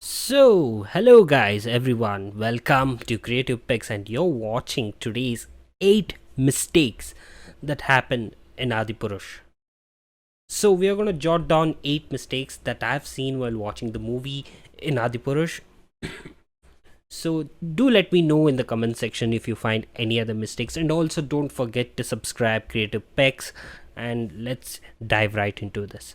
Hello guys, everyone. Welcome to Creative Picks, and you're watching today's 8 mistakes that happened in Adipurush. So, we are going to jot down 8 mistakes that I've seen while watching the movie in Adipurush. So, do let me know in the comment section if you find any other mistakes, and also don't forget to subscribe Creative Picks, and let's dive right into this.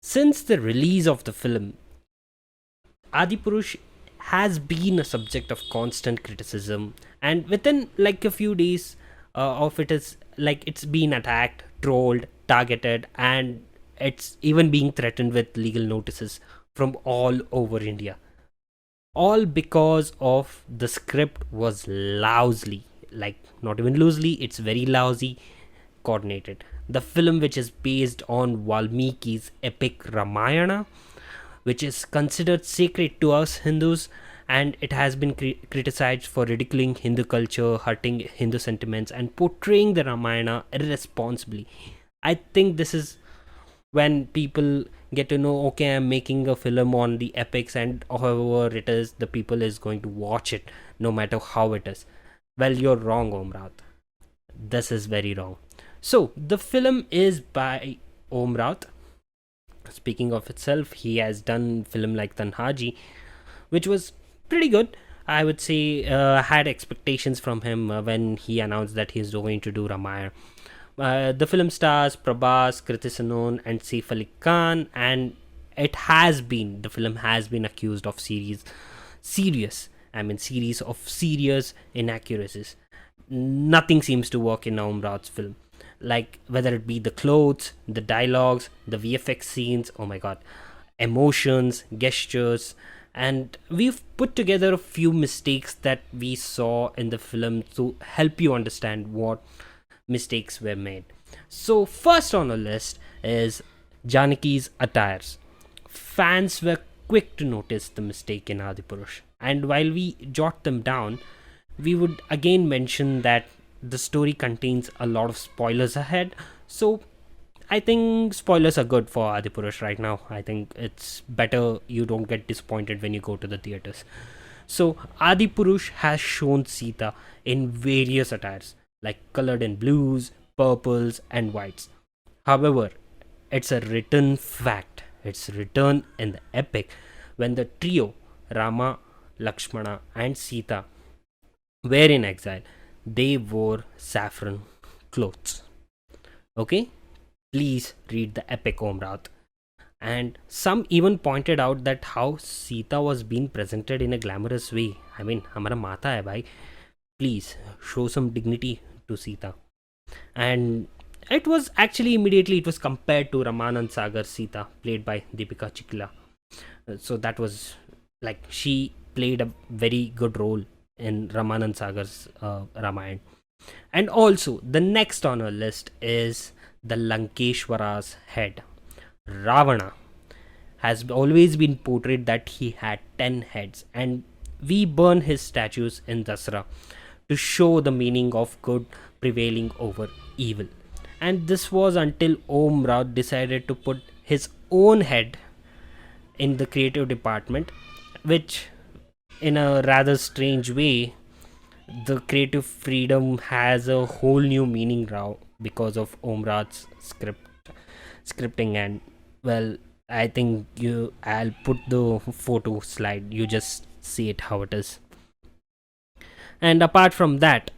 Since the release of the film, Adipurush has been a subject of constant criticism, and within like a few days of it is like it's been attacked, trolled, targeted, and it's even being threatened with legal notices from all over India. All because of the script was lousily, like not even loosely, it's very lousy coordinated. The film, which is based on Valmiki's epic Ramayana, which is considered sacred to us Hindus, and it has been criticized for ridiculing Hindu culture, hurting Hindu sentiments, and portraying the Ramayana irresponsibly. I think this is when people get to know, okay, I'm making a film on the epics, and however it is, the people is going to watch it no matter how it is. Well, you're wrong, Omrat. This is very wrong. So, the film is by Om Raut. Speaking of itself, he has done film like Tanhaji, which was pretty good. I would say had expectations from him when he announced that he's going to do Ramayana. The film stars Prabhas, Kriti Sanon, and Saif Ali Khan, and the film has been accused of series of serious inaccuracies. Nothing seems to work in Naum Raut's film, like whether it be the clothes, the dialogues, the VFX scenes, oh my god, emotions, gestures, and we've put together a few mistakes that we saw in the film to help you understand what mistakes were made. So, first on the list is Janaki's attires. Fans were quick to notice the mistake in Adipurush, and while we jot them down, we would again mention that the story contains a lot of spoilers ahead. So I think spoilers are good for Adipurush right now. I think it's better you don't get disappointed when you go to the theaters. So Adipurush has shown Sita in various attires, like colored in blues, purples, and whites. However, it's a written fact. It's written in the epic when the trio Rama, Lakshmana, and Sita were in exile, they wore saffron clothes. Okay? Please read the epic Om Raut. And some even pointed out that how Sita was being presented in a glamorous way. I mean, hamara mata hai bhai. Please show some dignity to Sita. And it was compared to Ramanand Sagar Sita, played by Deepika Chikla. So that was like she played a very good role in Ramanand Sagar's Ramayana. And also, the next on our list is the Lankeshwara's head. Ravana has always been portrayed that he had 10 heads, and we burn his statues in Dasra to show the meaning of good prevailing over evil. And this was until Om Raut decided to put his own head in the creative department, which in a rather strange way, the creative freedom has a whole new meaning now because of Omrat's scripting. And well, I think I'll put the photo slide, you just see it how it is. And apart from that,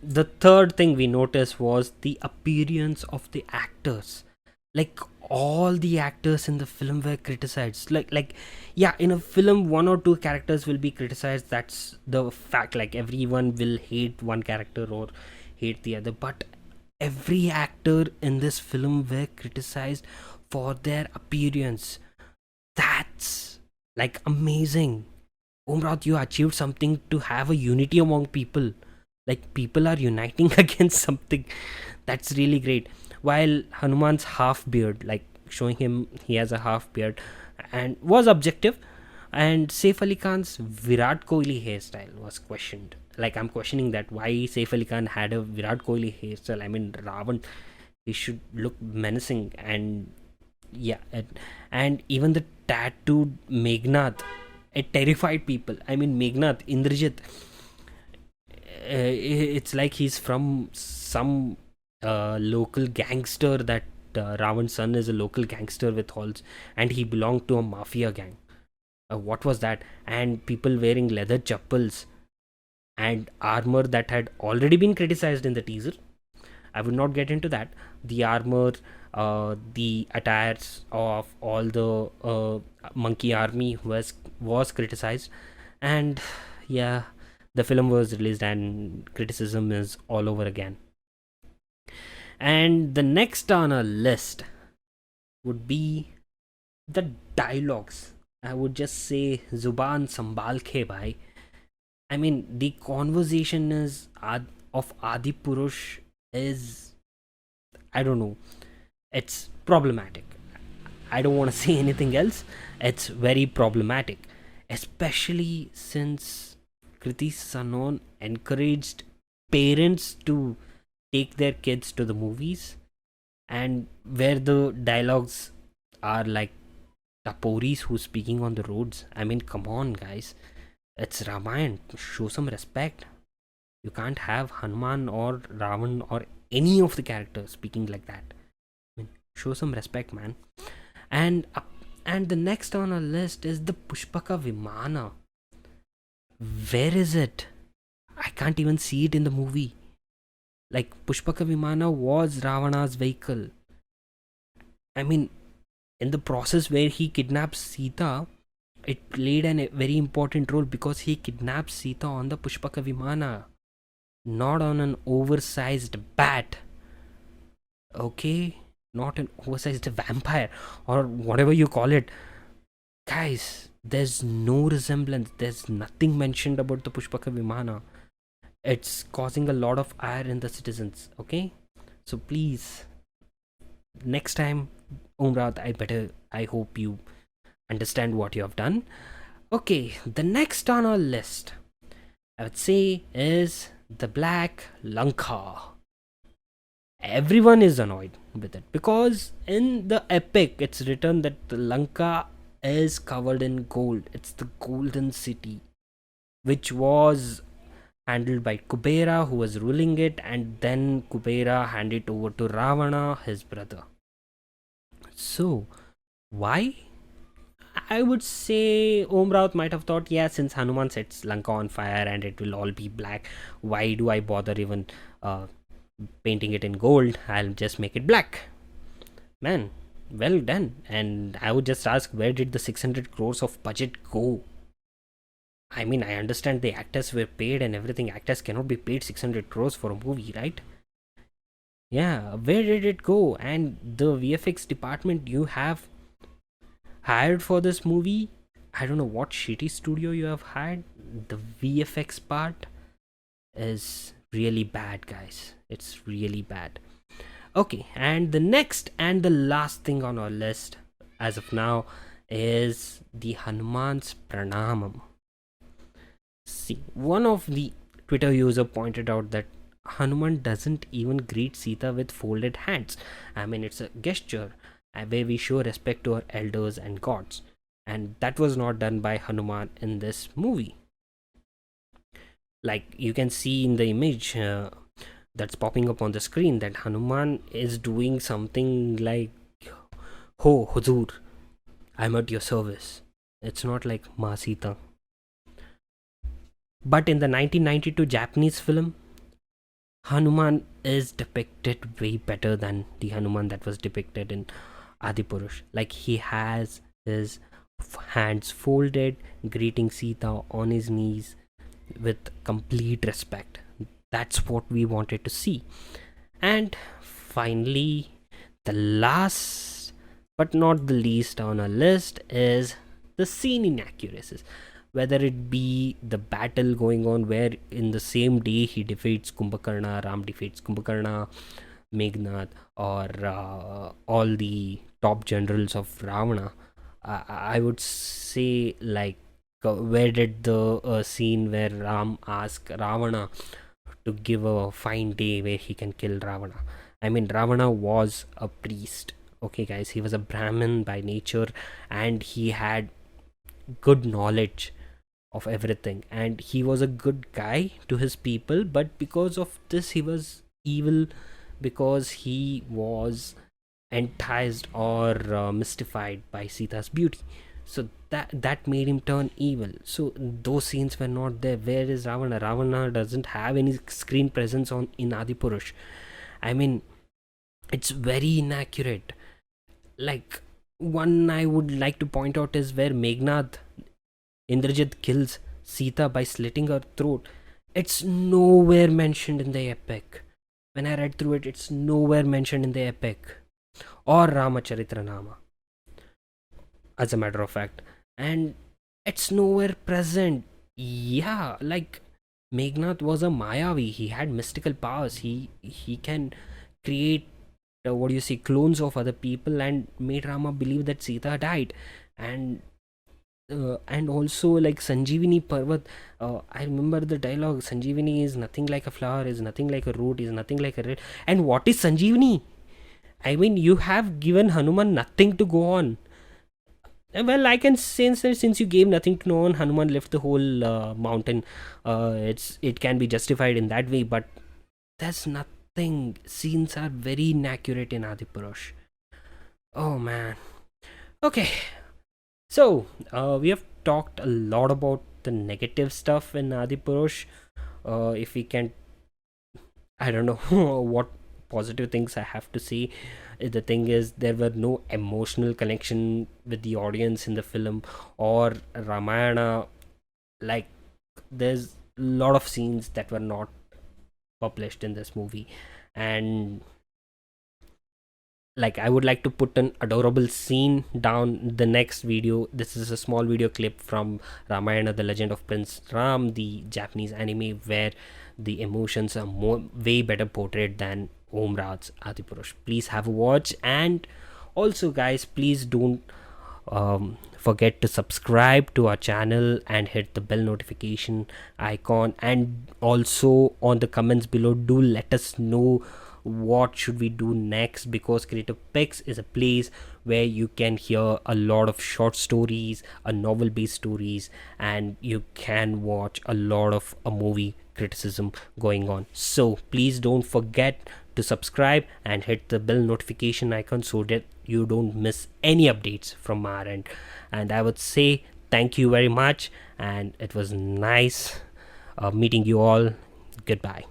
the third thing we noticed was the appearance of the actors. Like all the actors in the film were criticized. Like yeah, in a film one or two characters will be criticized. That's the fact. Like everyone will hate one character or hate the other. But every actor in this film were criticized for their appearance. That's like amazing. Umrat, you achieved something to have a unity among people. Like people are uniting against something. That's really great. While Hanuman's half beard, like showing him he has a half beard, and was objective, And Saif Ali Khan's Virat Kohli hairstyle was questioned. Like, I'm questioning that why Saif Ali Khan had a Virat Kohli hairstyle. I mean, Ravan, he should look menacing. And yeah, and even the tattooed Meghnad, it terrified people. I mean, Meghnad, Indrajit, it's like he's from some local gangster, that Ravan's son is a local gangster with halls, and he belonged to a mafia gang. What was that? And people wearing leather chappals and armor that had already been criticized in the teaser. I would not get into that. The armor, the attires of all the monkey army was criticized, and yeah, the film was released, and criticism is all over again. And the next on our list would be the dialogues. I would just say Zuban Sambal Ke Bhai. I mean, the conversation of Adi Purush is, I don't know, it's problematic. I don't want to say anything else. It's very problematic, especially since Kriti Sanon encouraged parents to take their kids to the movies, and where the dialogues are like taporis who's speaking on the roads. I mean, come on, guys. It's Ramayan. Show some respect. You can't have Hanuman or Ravan or any of the characters speaking like that. I mean, show some respect, man. And and the next on our list is the Pushpaka Vimana. Where is it? I can't even see it in the movie. Like, Pushpaka Vimana was Ravana's vehicle. I mean, in the process where he kidnaps Sita, it played a very important role because he kidnaps Sita on the Pushpaka Vimana, not on an oversized bat. Okay? Not an oversized vampire or whatever you call it. Guys, there's no resemblance. There's nothing mentioned about the Pushpaka Vimana. It's causing a lot of ire in the citizens. Okay? So please, next time, Umrat, I hope you understand what you have done. Okay, the next on our list, I would say, is the Black Lanka. Everyone is annoyed with it because in the epic it's written that the Lanka is covered in gold. It's the golden city, which was handled by Kubera, who was ruling it, and then Kubera handed it over to Ravana, his brother. So, why? I would say Om might have thought, yeah, since Hanuman sets Lanka on fire and it will all be black, why do I bother even painting it in gold? I'll just make it black. Man, well done. And I would just ask, where did the 600 crores of budget go? I mean, I understand the actors were paid and everything. Actors cannot be paid 600 crores for a movie, right? Yeah, where did it go? And the VFX department you have hired for this movie, I don't know what shitty studio you have hired. The VFX part is really bad, guys. It's really bad. Okay, and the next and the last thing on our list as of now is the Hanuman's Pranamam. See, one of the Twitter user pointed out that Hanuman doesn't even greet Sita with folded hands. I mean, it's a gesture where we show respect to our elders and gods, and that was not done by Hanuman in this movie. Like, you can see in the image that's popping up on the screen that Hanuman is doing something like, Ho Huzur, I'm at your service. It's not like Ma Sita. But in the 1992 Japanese film, Hanuman is depicted way better than the Hanuman that was depicted in Adipurush. Like, he has his hands folded, greeting Sita on his knees with complete respect. That's what we wanted to see. And finally, the last but not the least on our list is the scene inaccuracies. Whether it be the battle going on where in the same day he defeats Kumbhakarna, Ram defeats Kumbhakarna, Meghnad, or all the top generals of Ravana, I would say, like, where did the scene where Ram asked Ravana to give a fine day where he can kill Ravana? I mean, Ravana was a priest. Okay, guys, he was a Brahmin by nature, and he had good knowledge of everything, and he was a good guy to his people. But because of this, he was evil, because he was enticed or mystified by Sita's beauty. So that made him turn evil. So those scenes were not there. Where is Ravana? Ravana doesn't have any screen presence on in Adipurush. I mean, it's very inaccurate. Like, one I would like to point out is where Meghnad, Indrajit kills Sita by slitting her throat. It's nowhere mentioned in the epic. When I read through it, it's nowhere mentioned in the epic or Ramacharitanama, as a matter of fact. And it's nowhere present. Yeah, like, Meghnad was a Mayavi. He had mystical powers. He can create what do you say, clones of other people, and made Rama believe that Sita died. And also, like, Sanjeevani Parvat, I remember the dialogue: Sanjeevani is nothing like a flower, is nothing like a root, is nothing like a red. And what is Sanjeevani? I mean, you have given Hanuman nothing to go on. Well, I can sense that since you gave nothing to know on, Hanuman left the whole mountain. It can be justified in that way, but there's nothing. Scenes are very inaccurate in Adipurush. Oh man. Okay, so we have talked a lot about the negative stuff in Adipurush. If we can, I don't know what positive things I have to say. The thing is, there were no emotional connection with the audience in the film or Ramayana. Like, there's a lot of scenes that were not published in this movie, and like, I would like to put an adorable scene down the next video. This is a small video clip from Ramayana: The Legend of Prince Ram, the Japanese anime, where the emotions are way better portrayed than Om Raj's Adipurush. Please have a watch. And also, guys, please don't forget to subscribe to our channel and hit the bell notification icon. And also, on the comments below, do let us know what should we do next, because Creative Picks is a place where you can hear a lot of short stories, a novel based stories, and you can watch a lot of a movie criticism going on. So please don't forget to subscribe and hit the bell notification icon so that you don't miss any updates from our end. And I would say thank you very much, and it was nice meeting you all. Goodbye.